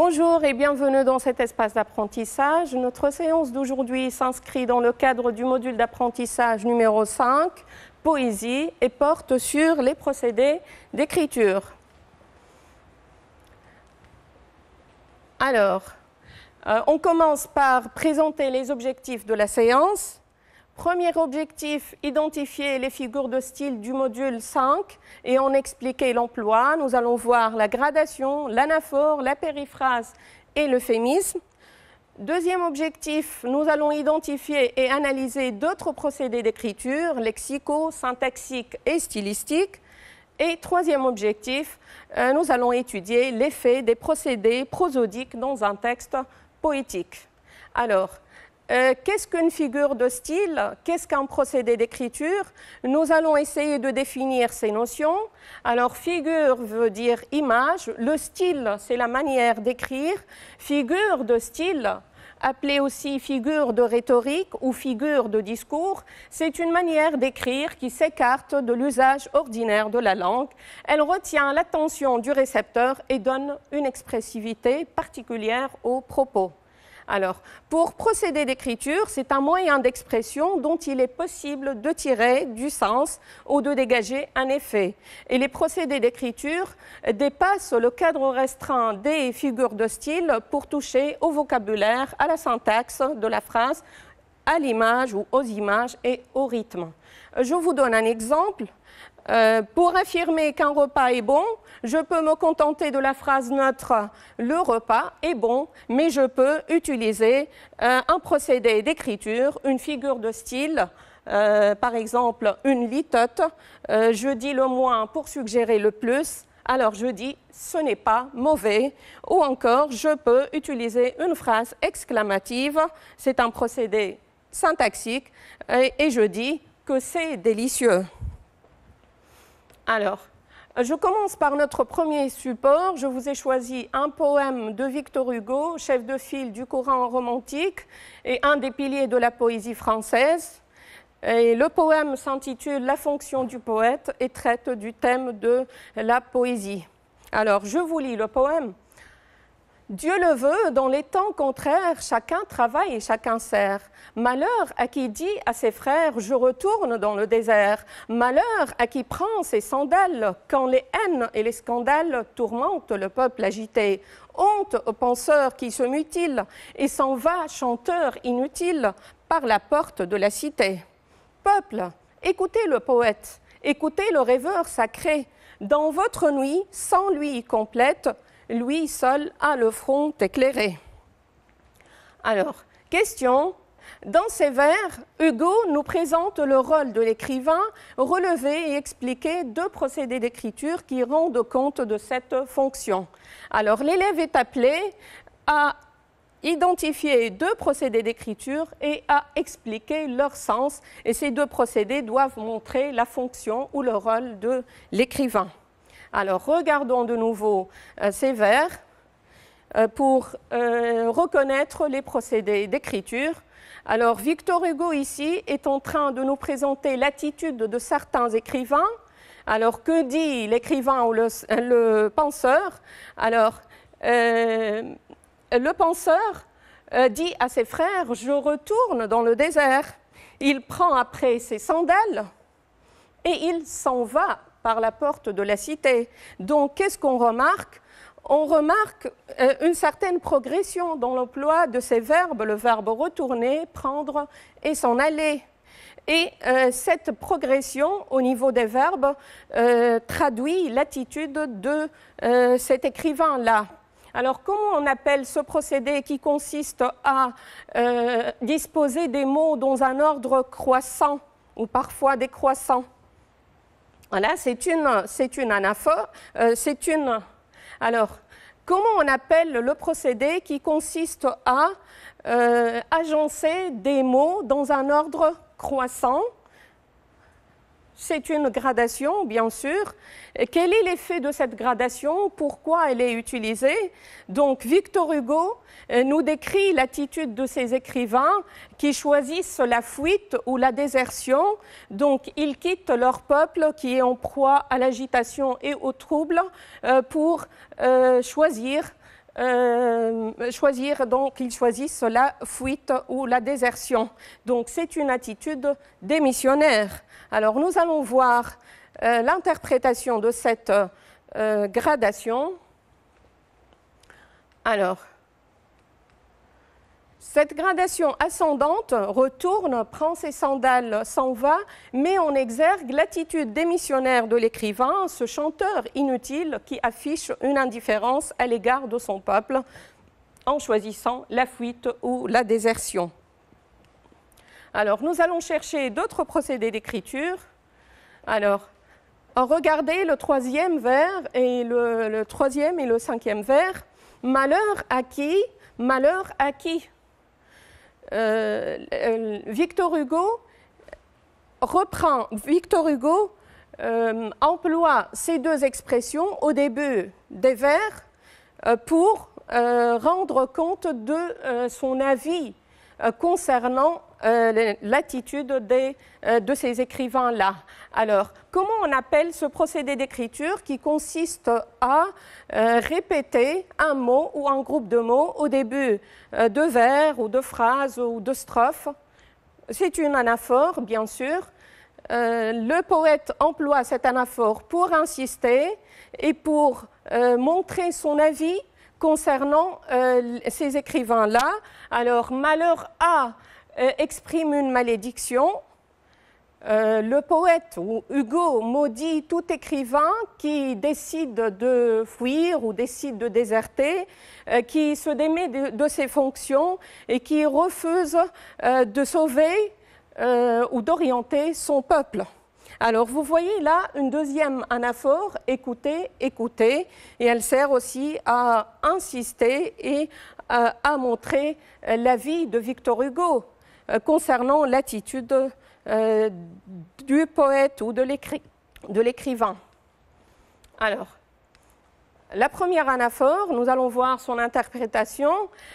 Bonjour et bienvenue dans cet espace d'apprentissage. Notre séance d'aujourd'hui s'inscrit dans le cadre du module d'apprentissage numéro 5, Poésie, et porte sur les procédés d'écriture. Alors, on commence par présenter les objectifs de la séance. Premier objectif, identifier les figures de style du module 5 et en expliquer l'emploi. Nous allons voir la gradation, l'anaphore, la périphrase et l'euphémisme. Deuxième objectif, nous allons identifier et analyser d'autres procédés d'écriture, lexicaux, syntaxiques et stylistiques. Et troisième objectif, nous allons étudier l'effet des procédés prosodiques dans un texte poétique. Alors, qu'est-ce qu'une figure de style? Qu'est-ce qu'un procédé d'écriture? Nous allons essayer de définir ces notions. Alors, figure veut dire image. Le style, c'est la manière d'écrire. Figure de style, appelée aussi figure de rhétorique ou figure de discours, c'est une manière d'écrire qui s'écarte de l'usage ordinaire de la langue. Elle retient l'attention du récepteur et donne une expressivité particulière aux propos. Alors, pour procéder d'écriture, c'est un moyen d'expression dont il est possible de tirer du sens ou de dégager un effet. Et les procédés d'écriture dépassent le cadre restreint des figures de style pour toucher au vocabulaire, à la syntaxe de la phrase, à l'image ou aux images et au rythme. Je vous donne un exemple. Pour affirmer qu'un repas est bon, je peux me contenter de la phrase neutre « le repas est bon », mais je peux utiliser un procédé d'écriture, une figure de style, par exemple une litote. Je dis le moins pour suggérer le plus, alors je dis « ce n'est pas mauvais » ou encore je peux utiliser une phrase exclamative, c'est un procédé syntaxique, et je dis que c'est délicieux. Alors, je commence par notre premier support. Je vous ai choisi un poème de Victor Hugo, chef de file du courant romantique et un des piliers de la poésie française. Et le poème s'intitule « La fonction du poète » et traite du thème de la poésie. Alors, je vous lis le poème. Dieu le veut, dans les temps contraires, chacun travaille et chacun sert. Malheur à qui dit à ses frères, je retourne dans le désert. Malheur à qui prend ses sandales, quand les haines et les scandales tourmentent le peuple agité. Honte au penseur qui se mutile et s'en va, chanteur inutile, par la porte de la cité. Peuple, écoutez le poète, écoutez le rêveur sacré. Dans votre nuit, sans lui complète, lui seul a le front éclairé. Alors, question. Dans ces vers, Hugo nous présente le rôle de l'écrivain, relever et expliquer deux procédés d'écriture qui rendent compte de cette fonction. Alors, l'élève est appelé à identifier deux procédés d'écriture et à expliquer leur sens. Et ces deux procédés doivent montrer la fonction ou le rôle de l'écrivain. Alors, regardons de nouveau ces vers pour reconnaître les procédés d'écriture. Alors, Victor Hugo, ici, est en train de nous présenter l'attitude de certains écrivains. Alors, que dit l'écrivain ou le penseur? Alors, le penseur dit à ses frères « Je retourne dans le désert ». Il prend après ses sandales et il s'en va par la porte de la cité. Donc, qu'est-ce qu'on remarque? On remarque une certaine progression dans l'emploi de ces verbes, le verbe retourner, prendre et s'en aller. Et cette progression au niveau des verbes traduit l'attitude de cet écrivain-là. Alors, comment on appelle ce procédé qui consiste à disposer des mots dans un ordre croissant ou parfois décroissant? Voilà, c'est une anaphore, Alors, comment on appelle le procédé qui consiste à agencer des mots dans un ordre croissant? C'est une gradation, bien sûr. Et quel est l'effet de cette gradation? Pourquoi elle est utilisée? Donc, Victor Hugo nous décrit l'attitude de ces écrivains qui choisissent la fuite ou la désertion. Donc, ils quittent leur peuple qui est en proie à l'agitation et au trouble pour choisir choisir, donc ils choisissent la fuite ou la désertion. Donc c'est une attitude démissionnaire. Alors nous allons voir l'interprétation de cette gradation. Alors, cette gradation ascendante retourne, prend ses sandales, s'en va, met en exergue l'attitude démissionnaire de l'écrivain, ce chanteur inutile qui affiche une indifférence à l'égard de son peuple en choisissant la fuite ou la désertion. Alors, nous allons chercher d'autres procédés d'écriture. Alors, regardez le troisième vers et le troisième et le cinquième vers. Malheur à qui? Malheur à qui? Victor Hugo emploie ces deux expressions au début des vers pour rendre compte de son avis concernant l'attitude de ces écrivains-là. Alors, comment on appelle ce procédé d'écriture qui consiste à répéter un mot ou un groupe de mots au début de vers ou de phrases ou de strophes? C'est une anaphore, bien sûr. Le poète emploie cette anaphore pour insister et pour montrer son avis concernant ces écrivains-là. Alors, malheur à exprime une malédiction. Le poète ou Hugo maudit tout écrivain qui décide de fuir ou décide de déserter, qui se démet de ses fonctions et qui refuse de sauver ou d'orienter son peuple. Alors, vous voyez là une deuxième anaphore, écoutez, écoutez, et elle sert aussi à insister et à montrer l'avis de Victor Hugo concernant l'attitude du poète ou de l'écrivain. Alors, la première anaphore, nous allons voir son interprétation.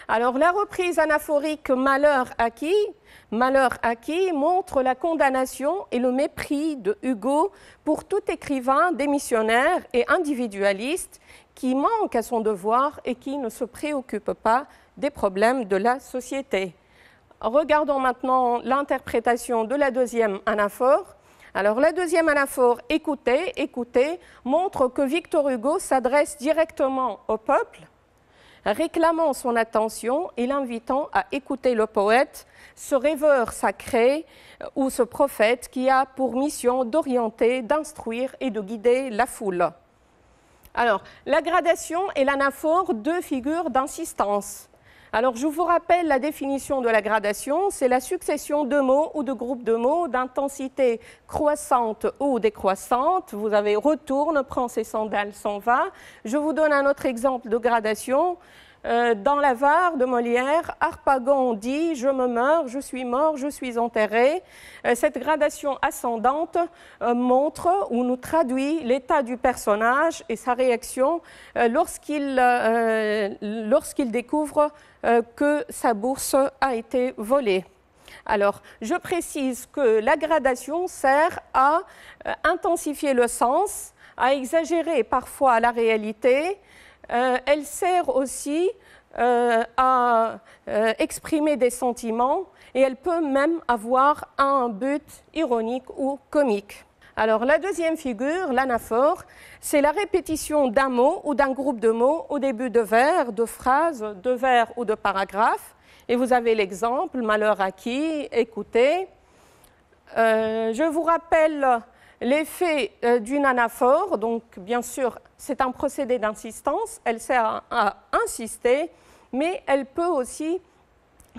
Alors, la reprise anaphorique malheur à qui montre la condamnation et le mépris de Hugo pour tout écrivain démissionnaire et individualiste qui manque à son devoir et qui ne se préoccupe pas des problèmes de la société. Regardons maintenant l'interprétation de la deuxième anaphore. Alors, la deuxième anaphore, écoutez, écoutez, montre que Victor Hugo s'adresse directement au peuple, réclamant son attention et l'invitant à écouter le poète, ce rêveur sacré ou ce prophète qui a pour mission d'orienter, d'instruire et de guider la foule. Alors, la gradation et l'anaphore, deux figures d'insistance. Alors, je vous rappelle la définition de la gradation, c'est la succession de mots ou de groupes de mots d'intensité croissante ou décroissante. Vous avez retourne, prend ses sandales, s'en va. Je vous donne un autre exemple de gradation. Dans l'Avare de Molière, Harpagon dit « je me meurs, je suis mort, je suis enterré ». Cette gradation ascendante montre ou nous traduit l'état du personnage et sa réaction lorsqu'il découvre que sa bourse a été volée. Alors, je précise que la gradation sert à intensifier le sens, à exagérer parfois la réalité. Elle sert aussi à exprimer des sentiments et elle peut même avoir un but ironique ou comique. Alors, la deuxième figure, l'anaphore, c'est la répétition d'un mot ou d'un groupe de mots au début de vers, de phrases, de vers ou de paragraphes. Et vous avez l'exemple, malheur à qui, écoutez. Je vous rappelle l'effet d'une anaphore, donc bien sûr, c'est un procédé d'insistance, elle sert à insister, mais elle peut aussi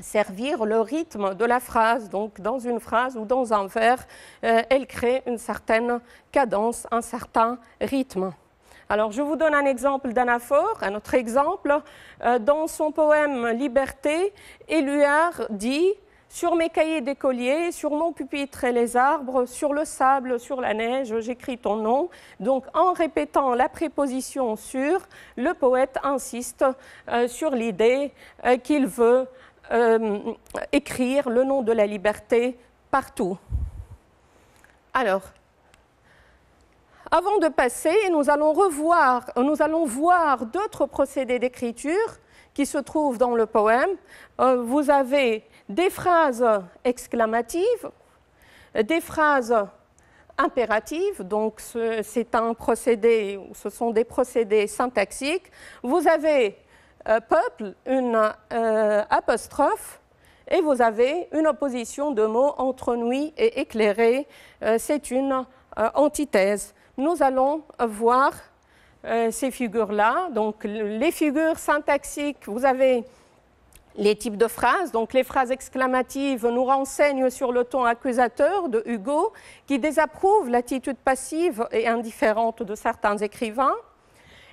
servir le rythme de la phrase. Donc, dans une phrase ou dans un vers, elle crée une certaine cadence, un certain rythme. Alors, je vous donne un exemple d'anaphore, un autre exemple. Dans son poème « Liberté », Éluard dit « Sur mes cahiers d'écolier, sur mon pupitre et les arbres, sur le sable, sur la neige, j'écris ton nom. » Donc, en répétant la préposition « sur », le poète insiste sur l'idée qu'il veut écrire le nom de la liberté partout. Alors, Avant de passer, nous allons voir d'autres procédés d'écriture qui se trouvent dans le poème. Vous avez des phrases exclamatives, des phrases impératives, donc c'est un procédé, ce sont des procédés syntaxiques. Vous avez peuple, une apostrophe, et vous avez une opposition de mots entre nuit et éclairé. C'est une antithèse. Nous allons voir ces figures-là. Donc, les figures syntaxiques, vous avez les types de phrases. Donc, les phrases exclamatives nous renseignent sur le ton accusateur de Hugo, qui désapprouve l'attitude passive et indifférente de certains écrivains.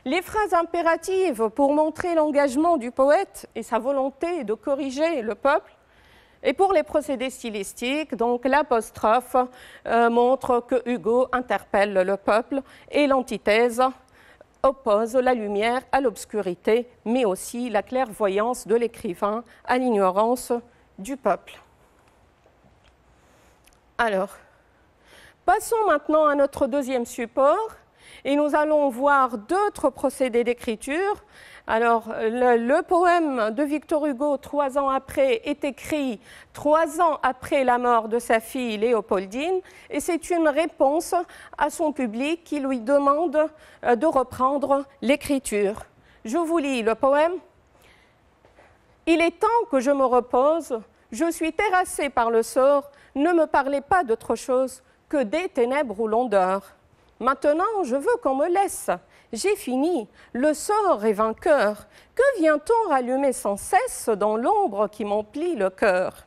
Les phrases impératives pour montrer l'engagement du poète et sa volonté de corriger le peuple. Et pour les procédés stylistiques, donc l'apostrophe montre que Hugo interpelle le peuple et l'antithèse oppose la lumière à l'obscurité, mais aussi la clairvoyance de l'écrivain à l'ignorance du peuple. Alors, passons maintenant à notre deuxième support et nous allons voir d'autres procédés d'écriture. Alors, le poème de Victor Hugo, 3 ans après, est écrit 3 ans après la mort de sa fille Léopoldine, et c'est une réponse à son public qui lui demande de reprendre l'écriture. Je vous lis le poème. « Il est temps que je me repose, je suis terrassé par le sort, ne me parlez pas d'autre chose que des ténèbres où l'on dort. Maintenant, je veux qu'on me laisse. J'ai fini, le sort est vainqueur. Que vient-on rallumer sans cesse dans l'ombre qui m'emplit le cœur ?»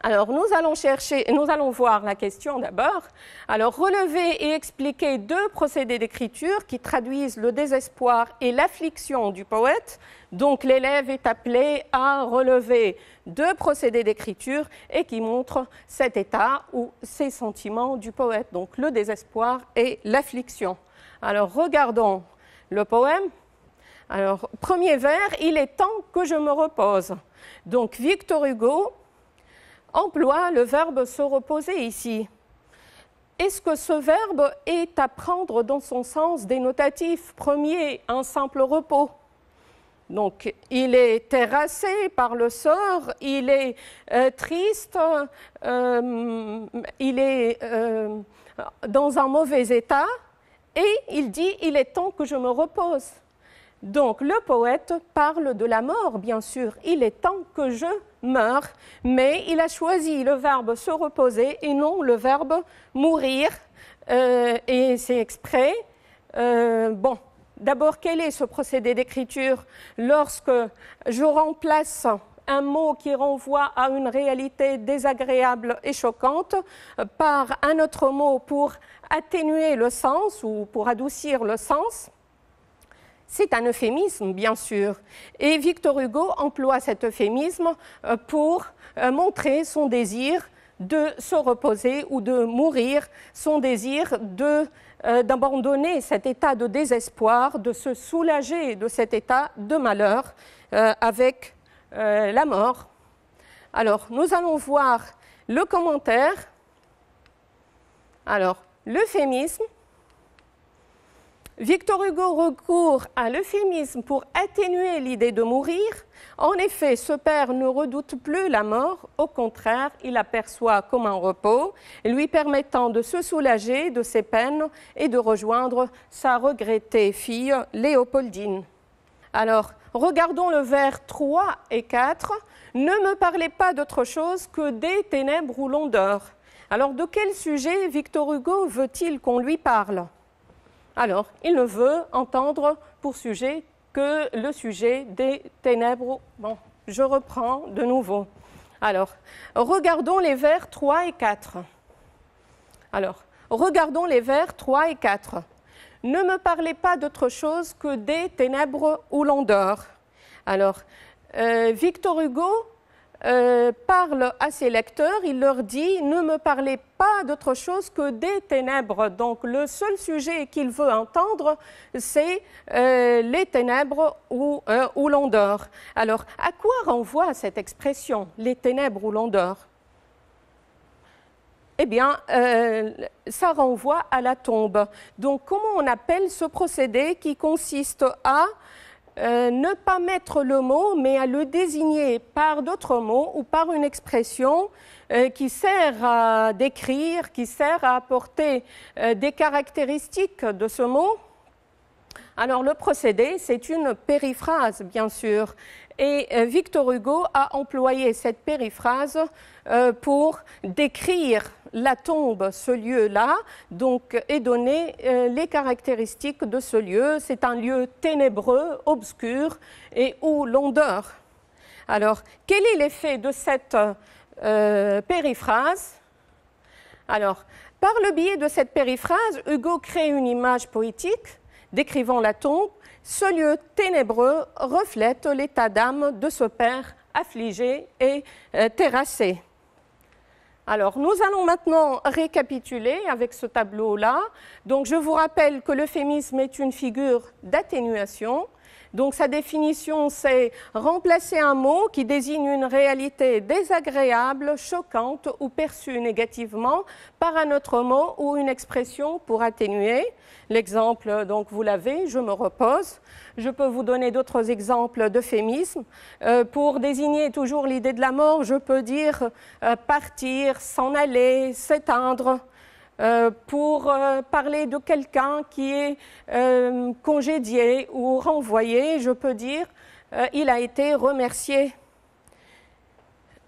Alors, nous allons voir la question d'abord. Alors, relever et expliquer 2 procédés d'écriture qui traduisent le désespoir et l'affliction du poète. Donc, l'élève est appelé à relever 2 procédés d'écriture et qui montrent cet état ou ces sentiments du poète, donc le désespoir et l'affliction. Alors, regardons le poème. Alors, premier vers, « Il est temps que je me repose ». Donc, Victor Hugo emploie le verbe « se reposer » ici. Est-ce que ce verbe est à prendre dans son sens dénotatif? Premier, un simple repos. Donc, il est terrassé par le sort, il est triste, il est dans un mauvais état, et il dit « il est temps que je me repose ». Donc, le poète parle de la mort, bien sûr. Il est temps que je meure, mais il a choisi le verbe « se reposer » et non le verbe « mourir ». Et c'est exprès. Bon, d'abord, quel est ce procédé d'écriture? Lorsque je remplace un mot qui renvoie à une réalité désagréable et choquante par un autre mot pour atténuer le sens ou pour adoucir le sens, c'est un euphémisme, bien sûr. Et Victor Hugo emploie cet euphémisme pour montrer son désir de se reposer ou de mourir, son désir d'abandonner cet état de désespoir, de se soulager de cet état de malheur avec la mort. Alors, nous allons voir le commentaire. Alors, l'euphémisme. Victor Hugo recourt à l'euphémisme pour atténuer l'idée de mourir. En effet, ce père ne redoute plus la mort, au contraire, il l'aperçoit comme un repos, lui permettant de se soulager de ses peines et de rejoindre sa regrettée fille Léopoldine. Alors, regardons le vers 3 et 4. « Ne me parlez pas d'autre chose que des ténèbres où l'on dort ». Alors, de quel sujet Victor Hugo veut-il qu'on lui parle ? Alors, il ne veut entendre pour sujet que le sujet des ténèbres. Bon, je reprends de nouveau. Alors, regardons les vers 3 et 4. Alors, regardons les vers 3 et 4. Ne me parlez pas d'autre chose que des ténèbres où l'on dort. Alors, Victor Hugo parle à ses lecteurs, il leur dit « Ne me parlez pas d'autre chose que des ténèbres ». Donc, le seul sujet qu'il veut entendre, c'est les ténèbres où l'on dort. Alors, à quoi renvoie cette expression « les ténèbres où l'on dort » eh bien, ça renvoie à la tombe. Donc, comment on appelle ce procédé qui consiste à ne pas mettre le mot, mais à le désigner par d'autres mots ou par une expression qui sert à décrire, qui sert à apporter des caractéristiques de ce mot? Alors, le procédé, c'est une périphrase, bien sûr. Et Victor Hugo a employé cette périphrase pour décrire la tombe, ce lieu-là, donc, et donner les caractéristiques de ce lieu. C'est un lieu ténébreux, obscur, et où l'on dort. Alors, quel est l'effet de cette périphrase? Alors, par le biais de cette périphrase, Hugo crée une image poétique décrivant la tombe. Ce lieu ténébreux reflète l'état d'âme de ce père affligé et terrassé. Alors, nous allons maintenant récapituler avec ce tableau-là. Donc, je vous rappelle que l'euphémisme est une figure d'atténuation. Donc, sa définition, c'est remplacer un mot qui désigne une réalité désagréable, choquante ou perçue négativement par un autre mot ou une expression pour atténuer. L'exemple, donc, vous l'avez, je me repose. Je peux vous donner d'autres exemples d'euphémismes. Pour désigner toujours l'idée de la mort, je peux dire partir, s'en aller, s'éteindre. Pour parler de quelqu'un qui est congédié ou renvoyé, je peux dire il a été remercié.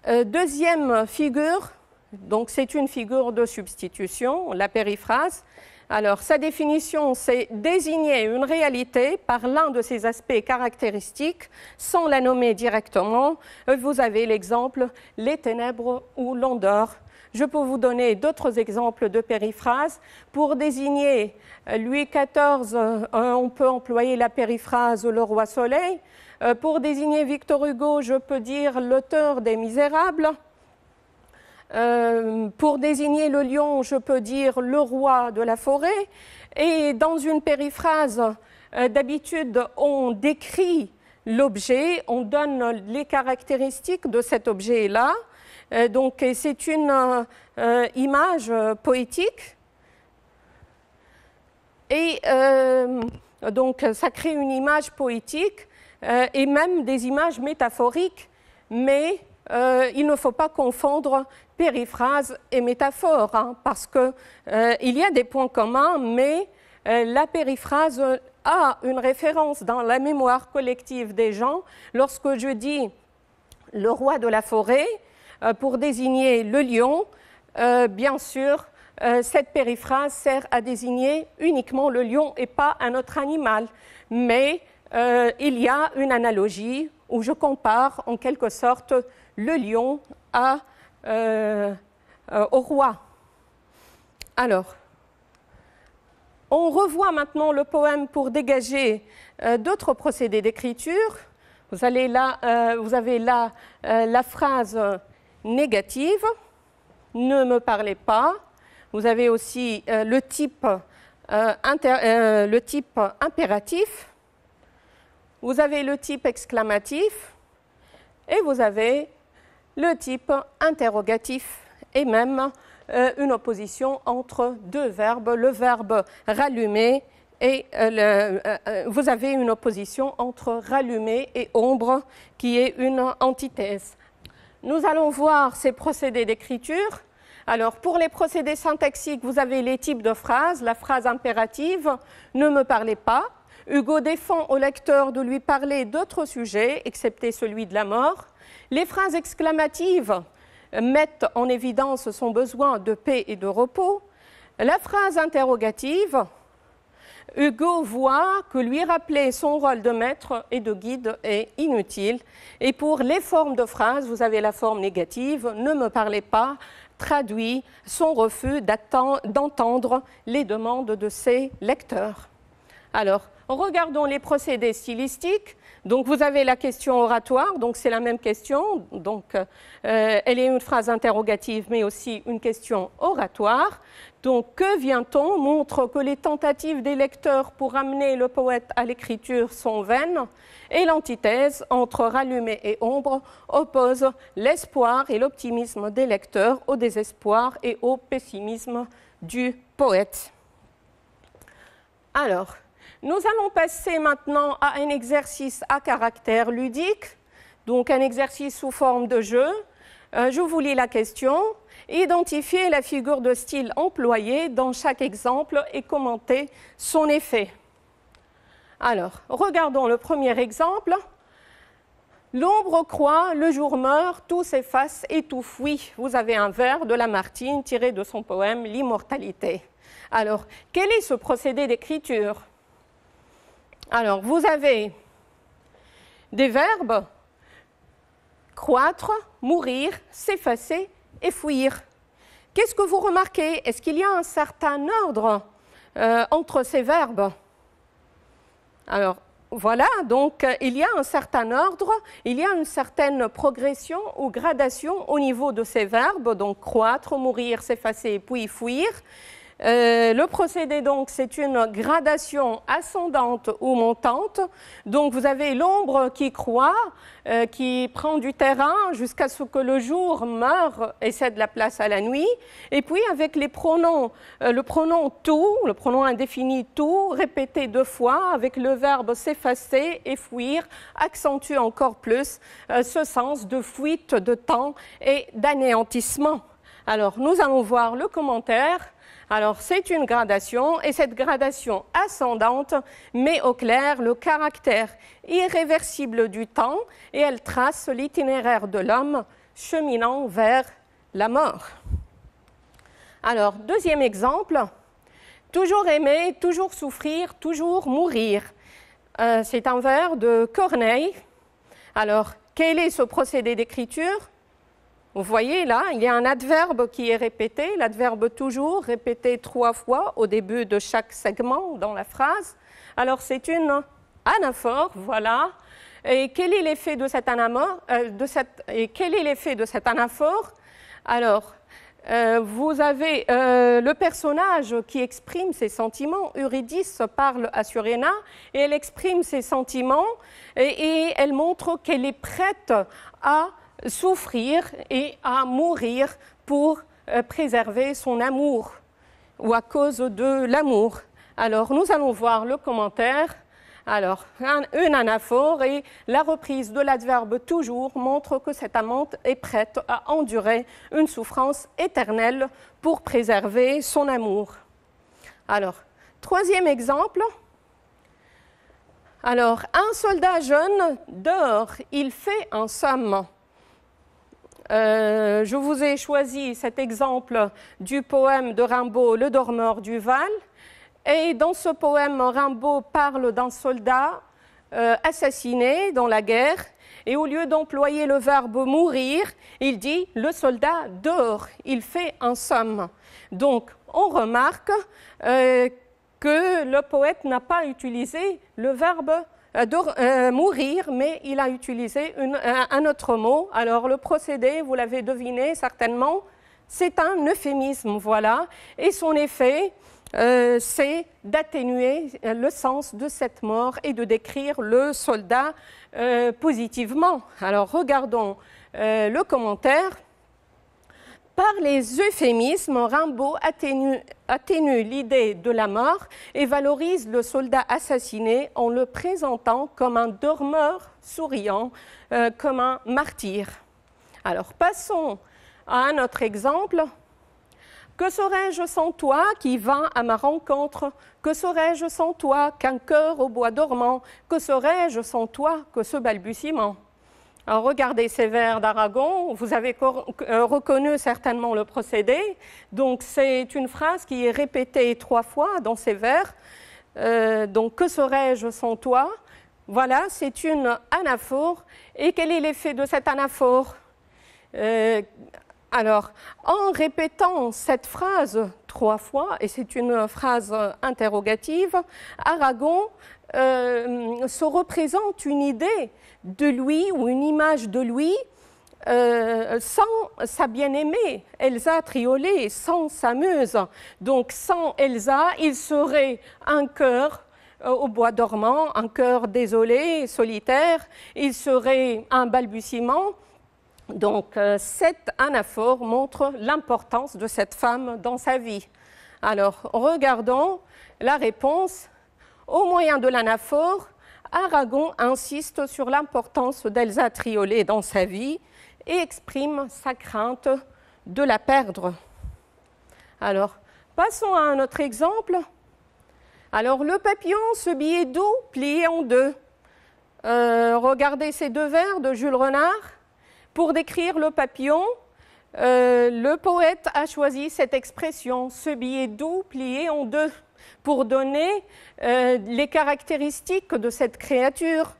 Deuxième figure, donc c'est une figure de substitution, la périphrase. Alors, sa définition, c'est désigner une réalité par l'un de ses aspects caractéristiques sans la nommer directement. Vous avez l'exemple « les ténèbres » ou « l'on dort ». Je peux vous donner d'autres exemples de périphrases. Pour désigner Louis XIV, on peut employer la périphrase « le roi soleil ». Pour désigner Victor Hugo, je peux dire « l'auteur des Misérables ». Pour désigner le lion, je peux dire le roi de la forêt. Et dans une périphrase, d'habitude, on décrit l'objet, on donne les caractéristiques de cet objet-là. Donc, c'est une image poétique. Et donc, ça crée une image poétique et même des images métaphoriques, mais il ne faut pas confondre périphrase et métaphore, hein, parce qu'il y a des points communs, mais la périphrase a une référence dans la mémoire collective des gens. Lorsque je dis le roi de la forêt, pour désigner le lion, bien sûr, cette périphrase sert à désigner uniquement le lion et pas un autre animal. Mais il y a une analogie où je compare en quelque sorte le lion au roi. Alors, on revoit maintenant le poème pour dégager d'autres procédés d'écriture. Vous avez là la phrase négative, ne me parlez pas. Vous avez aussi le type impératif. Vous avez le type exclamatif et vous avez le type interrogatif et même une opposition entre deux verbes, le verbe rallumer et vous avez une opposition entre rallumer et ombre qui est une antithèse. Nous allons voir ces procédés d'écriture. Alors, pour les procédés syntaxiques, vous avez les types de phrases. La phrase impérative, ne me parlez pas. Hugo défend au lecteur de lui parler d'autres sujets, excepté celui de la mort. Les phrases exclamatives mettent en évidence son besoin de paix et de repos. La phrase interrogative, Hugo voit que lui rappeler son rôle de maître et de guide est inutile. Et pour les formes de phrases, vous avez la forme négative, ne me parlez pas, traduit son refus d'entendre les demandes de ses lecteurs. Alors, regardons les procédés stylistiques. Donc, vous avez la question oratoire, donc c'est la même question. Donc, elle est une phrase interrogative, mais aussi une question oratoire. Donc, que vient-on montre que les tentatives des lecteurs pour amener le poète à l'écriture sont vaines, et l'antithèse entre rallumé et ombre oppose l'espoir et l'optimisme des lecteurs au désespoir et au pessimisme du poète. Alors, nous allons passer maintenant à un exercice à caractère ludique, donc un exercice sous forme de jeu. Je vous lis la question. Identifiez la figure de style employée dans chaque exemple et commentez son effet. Alors, regardons le premier exemple. L'ombre croît, le jour meurt, tout s'efface et tout fuit. Vous avez un vers de Lamartine tiré de son poème L'Immortalité. Alors, quel est ce procédé d'écriture? Alors, vous avez des verbes croître, mourir, s'effacer et fuir. Qu'est-ce que vous remarquez? Est-ce qu'il y a un certain ordre entre ces verbes? Alors, voilà, donc il y a un certain ordre, il y a une certaine progression ou gradation au niveau de ces verbes, donc croître, mourir, s'effacer, puis fuir. Le procédé, donc, c'est une gradation ascendante ou montante. Donc, vous avez l'ombre qui croît, qui prend du terrain jusqu'à ce que le jour meure et cède la place à la nuit. Et puis, avec les pronoms, le pronom tout, le pronom indéfini tout, répété 2 fois, avec le verbe s'effacer et fuir, accentue encore plus ce sens de fuite de temps et d'anéantissement. Alors, nous allons voir le commentaire. Alors, c'est une gradation, et cette gradation ascendante met au clair le caractère irréversible du temps, et elle trace l'itinéraire de l'homme cheminant vers la mort. Alors, deuxième exemple, toujours aimer, toujours souffrir, toujours mourir. C'est un vers de Corneille. Alors, quel est ce procédé d'écriture? Vous voyez là, il y a un adverbe qui est répété, l'adverbe toujours, répété 3 fois au début de chaque segment dans la phrase. Alors c'est une anaphore, voilà. Et quel est l'effet de cette anaphore? Alors, vous avez le personnage qui exprime ses sentiments. Eurydice parle à Suréna et elle exprime ses sentiments et elle montre qu'elle est prête à souffrir et à mourir pour préserver son amour ou à cause de l'amour. Alors, nous allons voir le commentaire. Alors, une anaphore et la reprise de l'adverbe toujours montre que cette amante est prête à endurer une souffrance éternelle pour préserver son amour. Alors, troisième exemple. Alors, un soldat jeune dort, il fait un somme. Je vous ai choisi cet exemple du poème de Rimbaud, Le dormeur du Val. Et dans ce poème, Rimbaud parle d'un soldat assassiné dans la guerre. Et au lieu d'employer le verbe mourir, il dit « le soldat dort, il fait un somme ». Donc, on remarque que le poète n'a pas utilisé le verbe mourir, mais il a utilisé un autre mot. Alors, le procédé, vous l'avez deviné certainement, c'est un euphémisme, voilà. Et son effet, c'est d'atténuer le sens de cette mort et de décrire le soldat positivement. Alors, regardons le commentaire. Par les euphémismes, Rimbaud atténue l'idée de la mort et valorise le soldat assassiné en le présentant comme un dormeur souriant, comme un martyr. Alors, passons à un autre exemple. Que serais-je sans toi qui vint à ma rencontre? Que serais-je sans toi qu'un cœur au bois dormant? Que serais-je sans toi que ce balbutiement? Alors, regardez ces vers d'Aragon, vous avez reconnu certainement le procédé. Donc, c'est une phrase qui est répétée 3 fois dans ces vers. Donc, que serais-je sans toi? Voilà, c'est une anaphore. Et quel est l'effet de cette anaphore? Alors, en répétant cette phrase 3 fois, et c'est une phrase interrogative, Aragon se représente une idée de lui ou une image de lui sans sa bien-aimée, Elsa Triolet, sans sa muse. Donc sans Elsa, il serait un cœur au bois dormant, un cœur désolé, solitaire, il serait un balbutiement. Donc cette anaphore montre l'importance de cette femme dans sa vie. Alors regardons la réponse. Au moyen de l'anaphore, Aragon insiste sur l'importance d'Elsa Triolet dans sa vie et exprime sa crainte de la perdre. Alors, passons à un autre exemple. Alors, le papillon, ce billet doux plié en deux. Regardez ces 2 vers de Jules Renard. Pour décrire le papillon, le poète a choisi cette expression, ce billet doux plié en deux, pour donner les caractéristiques de cette créature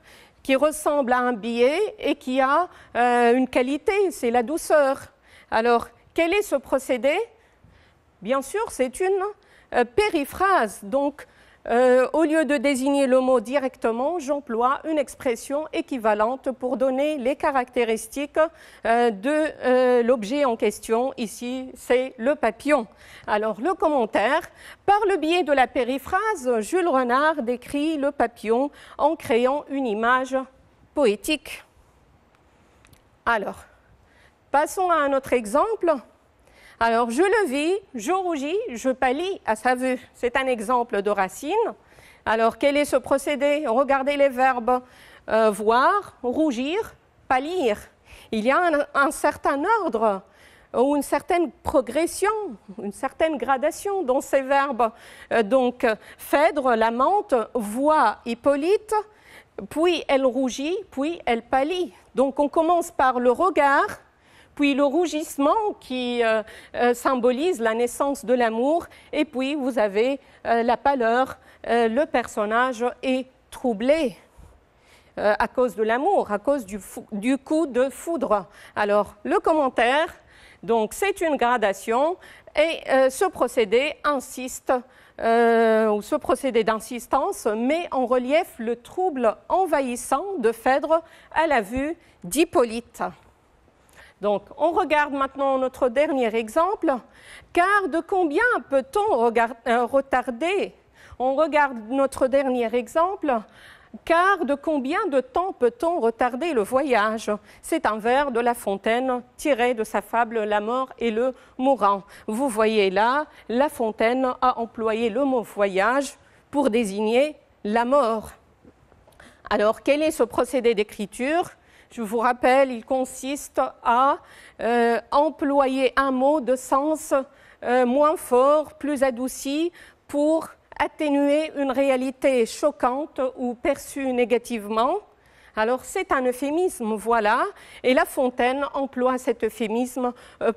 qui ressemble à un billet et qui a une qualité, c'est la douceur. Alors, quel est ce procédé? Bien sûr, c'est une périphrase. Donc, au lieu de désigner le mot directement, j'emploie une expression équivalente pour donner les caractéristiques de l'objet en question. Ici, c'est le papillon. Alors, le commentaire. Par le biais de la périphrase, Jules Renard décrit le papillon en créant une image poétique. Alors, passons à un autre exemple. Alors, je le vis, je rougis, je pâlis à sa vue. C'est un exemple de Racine. Alors, quel est ce procédé? Regardez les verbes voir, rougir, pâlir. Il y a un certain ordre ou une certaine progression, une certaine gradation dans ces verbes. Donc, Phèdre, l'amante, voit Hippolyte, puis elle rougit, puis elle pâlit. Donc, on commence par le regard, puis le rougissement qui symbolise la naissance de l'amour, et puis vous avez la pâleur, le personnage est troublé à cause de l'amour, à cause du coup de foudre. Alors, le commentaire, donc c'est une gradation, et ce procédé insiste, ou ce procédé d'insistance met en relief le trouble envahissant de Phèdre à la vue d'Hippolyte. Donc, on regarde maintenant notre dernier exemple. Car de combien peut-on retarder? On regarde notre dernier exemple. Car de combien de temps peut-on retarder le voyage? C'est un vers de La Fontaine tiré de sa fable La mort et le mourant. Vous voyez là, La Fontaine a employé le mot voyage pour désigner la mort. Alors, quel est ce procédé d'écriture? Je vous rappelle, il consiste à employer un mot de sens moins fort, plus adouci, pour atténuer une réalité choquante ou perçue négativement. Alors, c'est un euphémisme, voilà, et La Fontaine emploie cet euphémisme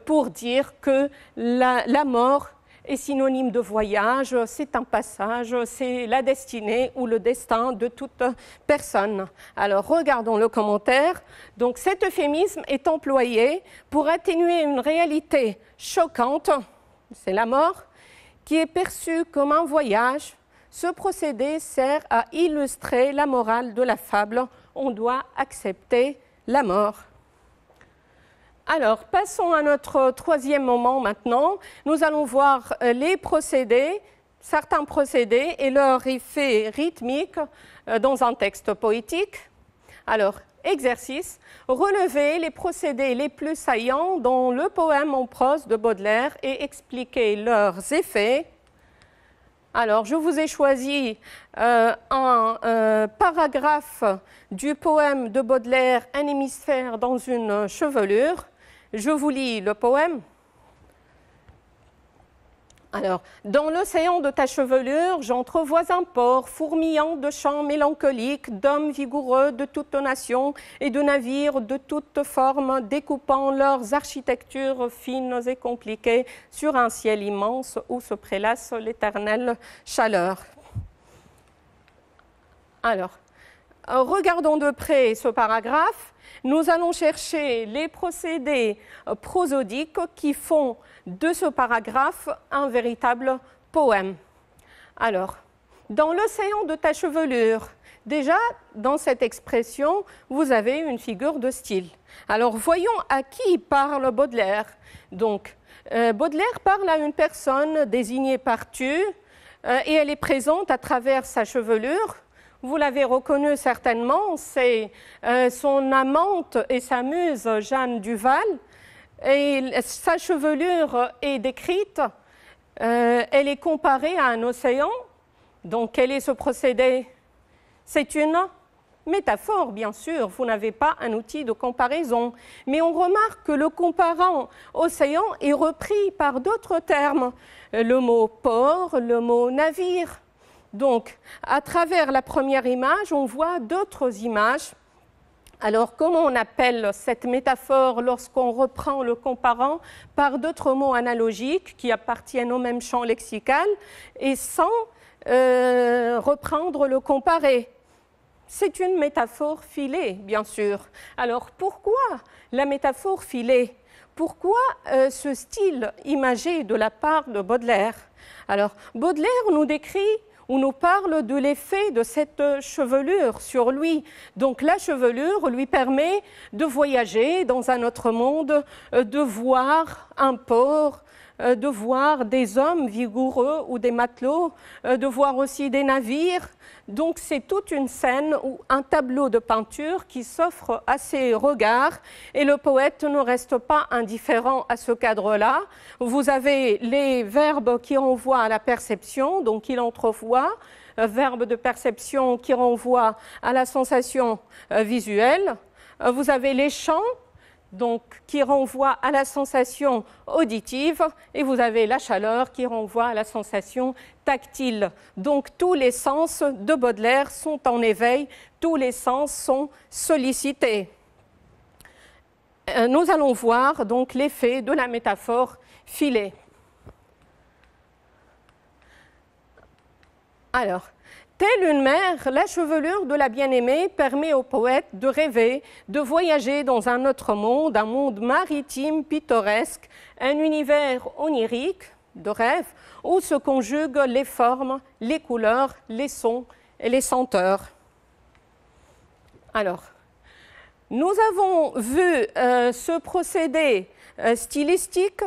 pour dire que la mort est synonyme de voyage, c'est un passage, c'est la destinée ou le destin de toute personne. Alors, regardons le commentaire. Donc, cet euphémisme est employé pour atténuer une réalité choquante, c'est la mort, qui est perçue comme un voyage. Ce procédé sert à illustrer la morale de la fable. On doit accepter la mort. Alors, passons à notre troisième moment maintenant. Nous allons voir les procédés, certains procédés et leur effet rythmique dans un texte poétique. Alors, exercice, relevez les procédés les plus saillants dans le poème en prose de Baudelaire et expliquez leurs effets. Alors, je vous ai choisi un paragraphe du poème de Baudelaire, Un hémisphère dans une chevelure. Je vous lis le poème. Alors, dans l'océan de ta chevelure, j'entrevois un port fourmillant de chants mélancoliques, d'hommes vigoureux de toutes nations et de navires de toutes formes, découpant leurs architectures fines et compliquées sur un ciel immense où se prélasse l'éternelle chaleur. Alors, regardons de près ce paragraphe. Nous allons chercher les procédés prosodiques qui font de ce paragraphe un véritable poème. Alors, dans l'océan de ta chevelure, déjà, dans cette expression, vous avez une figure de style. Alors, voyons à qui parle Baudelaire. Donc, Baudelaire parle à une personne désignée par tu, et elle est présente à travers sa chevelure. Vous l'avez reconnu certainement, c'est son amante et sa muse Jeanne Duval. Et sa chevelure est décrite, elle est comparée à un océan. Donc, quel est ce procédé? C'est une métaphore, bien sûr, vous n'avez pas un outil de comparaison. Mais on remarque que le comparant océan est repris par d'autres termes, le mot port, le mot navire. Donc, à travers la première image, on voit d'autres images. Alors, comment on appelle cette métaphore lorsqu'on reprend le comparant par d'autres mots analogiques qui appartiennent au même champ lexical et sans reprendre le comparé? C'est une métaphore filée, bien sûr. Alors, pourquoi la métaphore filée? Pourquoi ce style imagé de la part de Baudelaire? Alors, Baudelaire nous décrit ou nous parle de l'effet de cette chevelure sur lui. Donc la chevelure lui permet de voyager dans un autre monde, de voir un port, de voir des hommes vigoureux ou des matelots, de voir aussi des navires. Donc c'est toute une scène ou un tableau de peinture qui s'offre à ses regards et le poète ne reste pas indifférent à ce cadre-là. Vous avez les verbes qui renvoient à la perception, donc il entrevoit, verbe de perception qui renvoie à la sensation visuelle. Vous avez les chants, donc qui renvoie à la sensation auditive, et vous avez la chaleur qui renvoie à la sensation tactile. Donc tous les sens de Baudelaire sont en éveil, tous les sens sont sollicités. Nous allons voir donc l'effet de la métaphore filée. Alors, telle une mère, la chevelure de la bien-aimée permet au poète de rêver, de voyager dans un autre monde, un monde maritime, pittoresque, un univers onirique, de rêve, où se conjuguent les formes, les couleurs, les sons et les senteurs. Alors, nous avons vu ce procédé stylistique,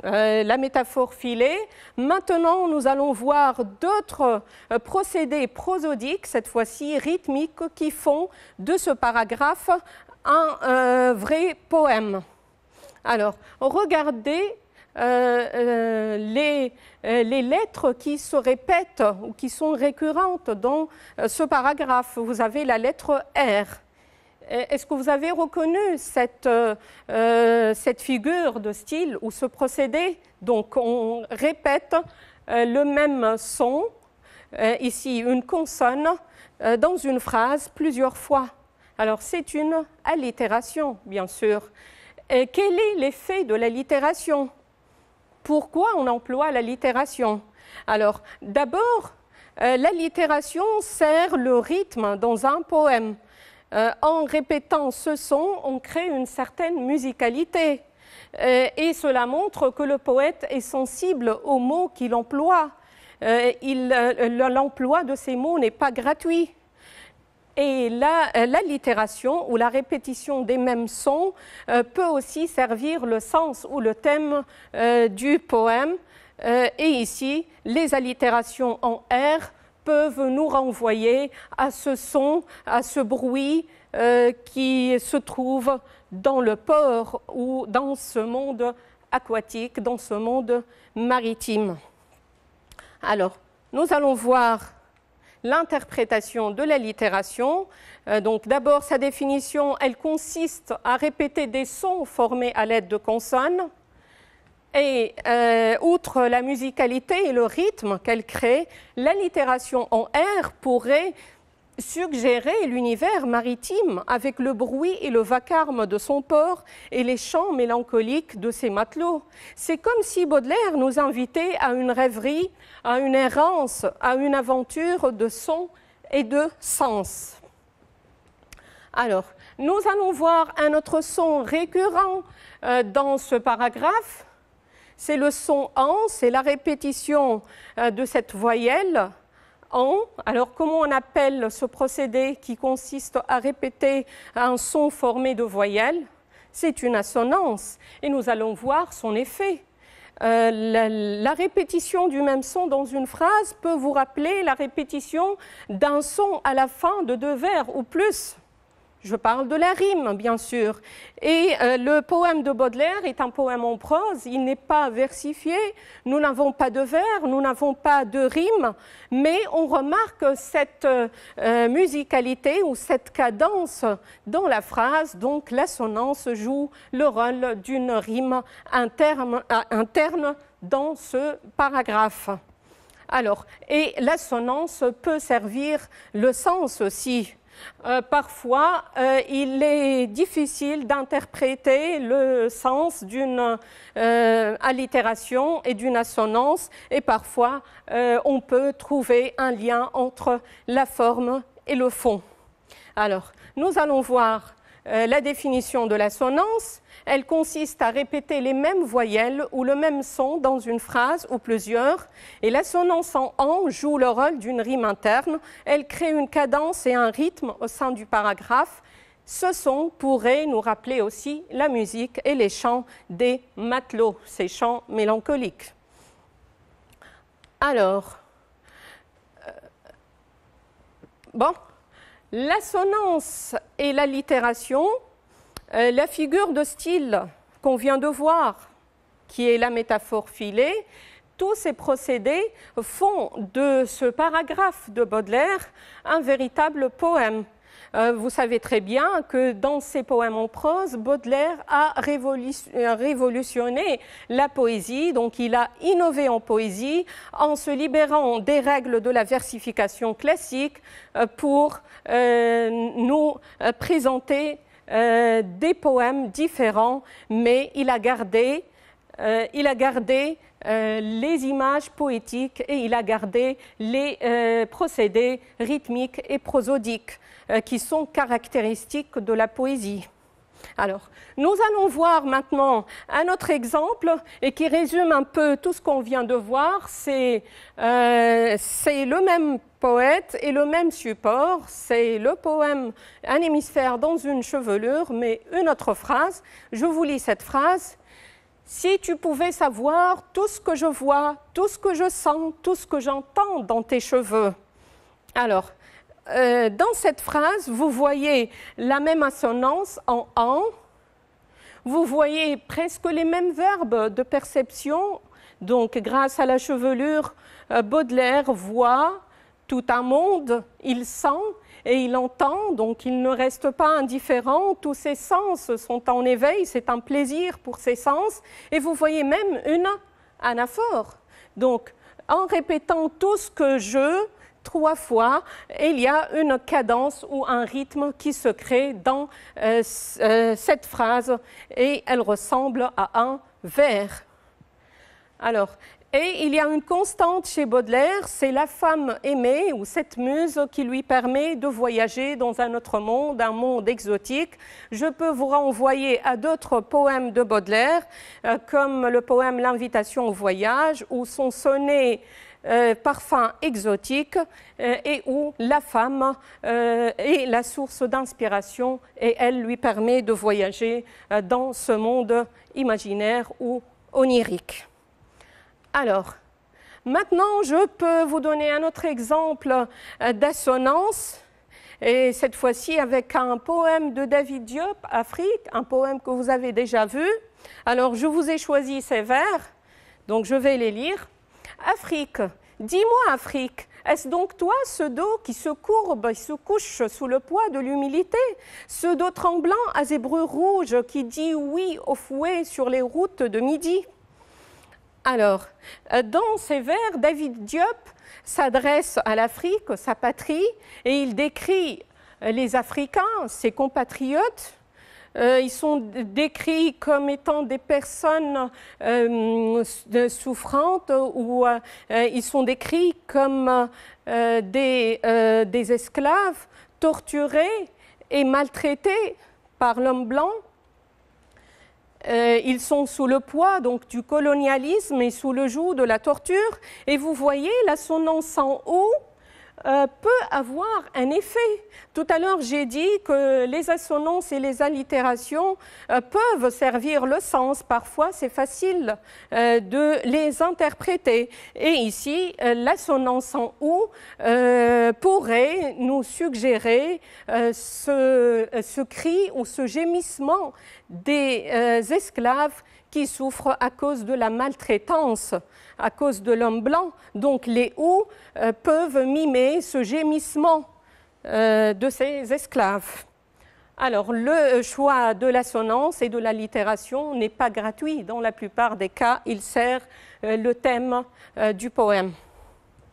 la métaphore filée. Maintenant, nous allons voir d'autres procédés prosodiques, cette fois-ci rythmiques, qui font de ce paragraphe un vrai poème. Alors, regardez les lettres qui se répètent ou qui sont récurrentes dans ce paragraphe. Vous avez la lettre R. Est-ce que vous avez reconnu cette figure de style ou ce procédé? Donc, on répète le même son, ici une consonne, dans une phrase plusieurs fois. Alors, c'est une allitération, bien sûr. Et quel est l'effet de l'allitération? Pourquoi on emploie l'allitération? Alors, d'abord, l'allitération sert le rythme dans un poème. En répétant ce son, on crée une certaine musicalité. Et cela montre que le poète est sensible aux mots qu'il emploie. L'emploi de ces mots n'est pas gratuit. Et l'allitération ou la répétition des mêmes sons peut aussi servir le sens ou le thème du poème. Et ici, les allitérations en R peuvent nous renvoyer à ce son, à ce bruit qui se trouve dans le port ou dans ce monde aquatique, dans ce monde maritime. Alors, nous allons voir l'interprétation de l'allitération. Donc, d'abord, sa définition, elle consiste à répéter des sons formés à l'aide de consonnes. Et outre la musicalité et le rythme qu'elle crée, l'allitération en R pourrait suggérer l'univers maritime avec le bruit et le vacarme de son port et les chants mélancoliques de ses matelots. C'est comme si Baudelaire nous invitait à une rêverie, à une errance, à une aventure de sons et de sens. Alors, nous allons voir un autre son récurrent dans ce paragraphe. C'est le son en, c'est la répétition de cette voyelle en. Alors, comment on appelle ce procédé qui consiste à répéter un son formé de voyelles? C'est une assonance et nous allons voir son effet. La répétition du même son dans une phrase peut vous rappeler la répétition d'un son à la fin de 2 vers ou plus. Je parle de la rime, bien sûr. Et le poème de Baudelaire est un poème en prose, il n'est pas versifié, nous n'avons pas de vers, nous n'avons pas de rime, mais on remarque cette musicalité ou cette cadence dans la phrase, donc l'assonance joue le rôle d'une rime interne dans ce paragraphe. Alors, et l'assonance peut servir le sens aussi. Parfois, il est difficile d'interpréter le sens d'une allitération et d'une assonance, et parfois on peut trouver un lien entre la forme et le fond. Alors, nous allons voir la définition de l'assonance. Elle consiste à répéter les mêmes voyelles ou le même son dans une phrase ou plusieurs. Et l'assonance en joue le rôle d'une rime interne. Elle crée une cadence et un rythme au sein du paragraphe. Ce son pourrait nous rappeler aussi la musique et les chants des matelots, ces chants mélancoliques. Alors, l'assonance et l'allitération, la figure de style qu'on vient de voir, qui est la métaphore filée, tous ces procédés font de ce paragraphe de Baudelaire un véritable poème. Vous savez très bien que dans ses poèmes en prose, Baudelaire a révolutionné la poésie, donc il a innové en poésie en se libérant des règles de la versification classique pour nous présenter des poèmes différents, mais il a gardé les images poétiques et il a gardé les procédés rythmiques et prosodiques qui sont caractéristiques de la poésie. Alors, nous allons voir maintenant un autre exemple et qui résume un peu tout ce qu'on vient de voir. C'est le même poète et le même support. C'est le poème « Un hémisphère dans une chevelure », mais une autre phrase. Je vous lis cette phrase. « Si tu pouvais savoir tout ce que je vois, tout ce que je sens, tout ce que j'entends dans tes cheveux. » Alors, dans cette phrase, vous voyez la même assonance en « en ». Vous voyez presque les mêmes verbes de perception. Donc, grâce à la chevelure, Baudelaire voit tout un monde, il sent et il entend, donc il ne reste pas indifférent. Tous ses sens sont en éveil, c'est un plaisir pour ses sens. Et vous voyez même une anaphore. Donc, en répétant tout ce que je 3 fois, il y a une cadence ou un rythme qui se crée dans cette phrase et elle ressemble à un vers. Alors, et il y a une constante chez Baudelaire, c'est la femme aimée ou cette muse qui lui permet de voyager dans un autre monde, un monde exotique. Je peux vous renvoyer à d'autres poèmes de Baudelaire, comme le poème L'Invitation au voyage, où son sonnet parfum exotique et où la femme est la source d'inspiration et elle lui permet de voyager dans ce monde imaginaire ou onirique. Alors, maintenant, je peux vous donner un autre exemple d'assonance, et cette fois-ci avec un poème de David Diop, Afrique, un poème que vous avez déjà vu. Alors, je vous ai choisi ces vers, donc je vais les lire. Afrique, dis-moi Afrique, est-ce donc toi ce dos qui se courbe et se couche sous le poids de l'humilité, ce dos tremblant à zébrure rouge qui dit oui au fouet sur les routes de midi? Alors, dans ces vers, David Diop s'adresse à l'Afrique, sa patrie, et il décrit les Africains, ses compatriotes. Ils sont décrits comme étant des personnes souffrantes ou ils sont décrits comme des esclaves torturés et maltraités par l'homme blanc. Ils sont sous le poids donc, du colonialisme et sous le joug de la torture. Et vous voyez, l'assonance en OU peut avoir un effet. Tout à l'heure, j'ai dit que les assonances et les allitérations peuvent servir le sens. Parfois, c'est facile de les interpréter. Et ici, l'assonance en OU pourrait nous suggérer ce cri ou ce gémissement des esclaves qui souffrent à cause de la maltraitance, à cause de l'homme blanc. Donc les OU peuvent mimer ce gémissement de ces esclaves. Alors le choix de l'assonance et de l'allitération n'est pas gratuit. Dans la plupart des cas, il sert le thème du poème.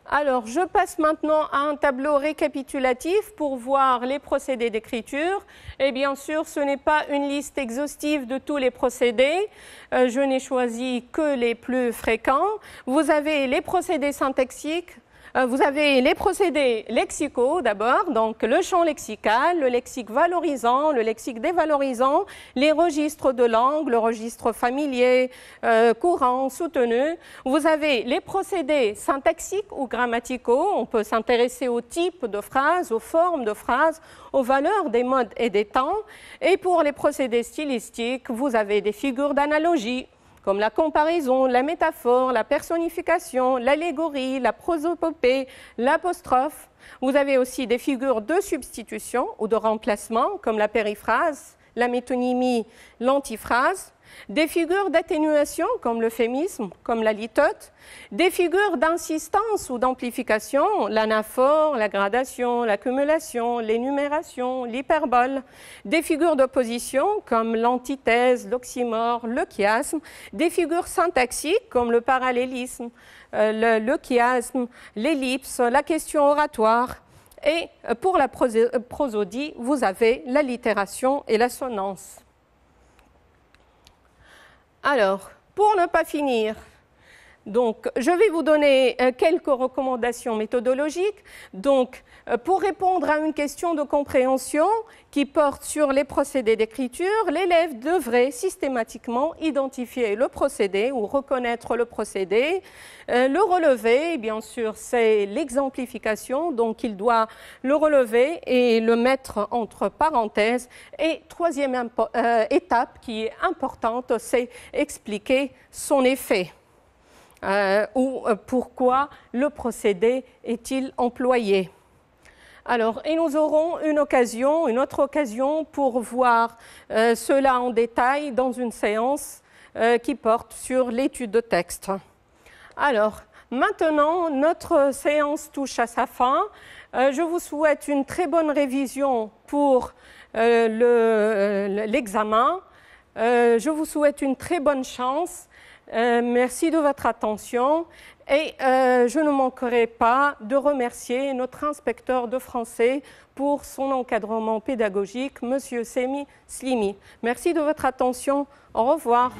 Alors, je passe maintenant à un tableau récapitulatif pour voir les procédés d'écriture. Et bien sûr, ce n'est pas une liste exhaustive de tous les procédés. Je n'ai choisi que les plus fréquents. Vous avez les procédés syntaxiques. Vous avez les procédés lexicaux d'abord, donc le champ lexical, le lexique valorisant, le lexique dévalorisant, les registres de langue, le registre familier, courant, soutenu. Vous avez les procédés syntaxiques ou grammaticaux, on peut s'intéresser au type de phrase, aux formes de phrase, aux valeurs des modes et des temps. Et pour les procédés stylistiques, vous avez des figures d'analogie, comme la comparaison, la métaphore, la personnification, l'allégorie, la prosopopée, l'apostrophe. Vous avez aussi des figures de substitution ou de remplacement, comme la périphrase, la métonymie, l'antiphrase. Des figures d'atténuation, comme l'euphémisme, comme la litote. Des figures d'insistance ou d'amplification, l'anaphore, la gradation, l'accumulation, l'énumération, l'hyperbole. Des figures d'opposition, comme l'antithèse, l'oxymore, le chiasme. Des figures syntaxiques, comme le parallélisme, le chiasme, l'ellipse, la question oratoire. Et pour la prosodie, vous avez l'allitération et l'assonance. Alors, pour ne pas finir, donc, je vais vous donner quelques recommandations méthodologiques. Donc, pour répondre à une question de compréhension qui porte sur les procédés d'écriture, l'élève devrait systématiquement identifier le procédé ou reconnaître le procédé. Le relever, bien sûr, c'est l'exemplification, donc il doit le relever et le mettre entre parenthèses. Et troisième étape qui est importante, c'est expliquer son effet. Ou pourquoi le procédé est-il employé. Alors, et nous aurons une autre occasion pour voir cela en détail dans une séance qui porte sur l'étude de texte. Alors, maintenant, notre séance touche à sa fin. Je vous souhaite une très bonne révision pour l'examen. Je vous souhaite une très bonne chance. Merci de votre attention et je ne manquerai pas de remercier notre inspecteur de français pour son encadrement pédagogique, M. Semi Slimi. Merci de votre attention. Au revoir.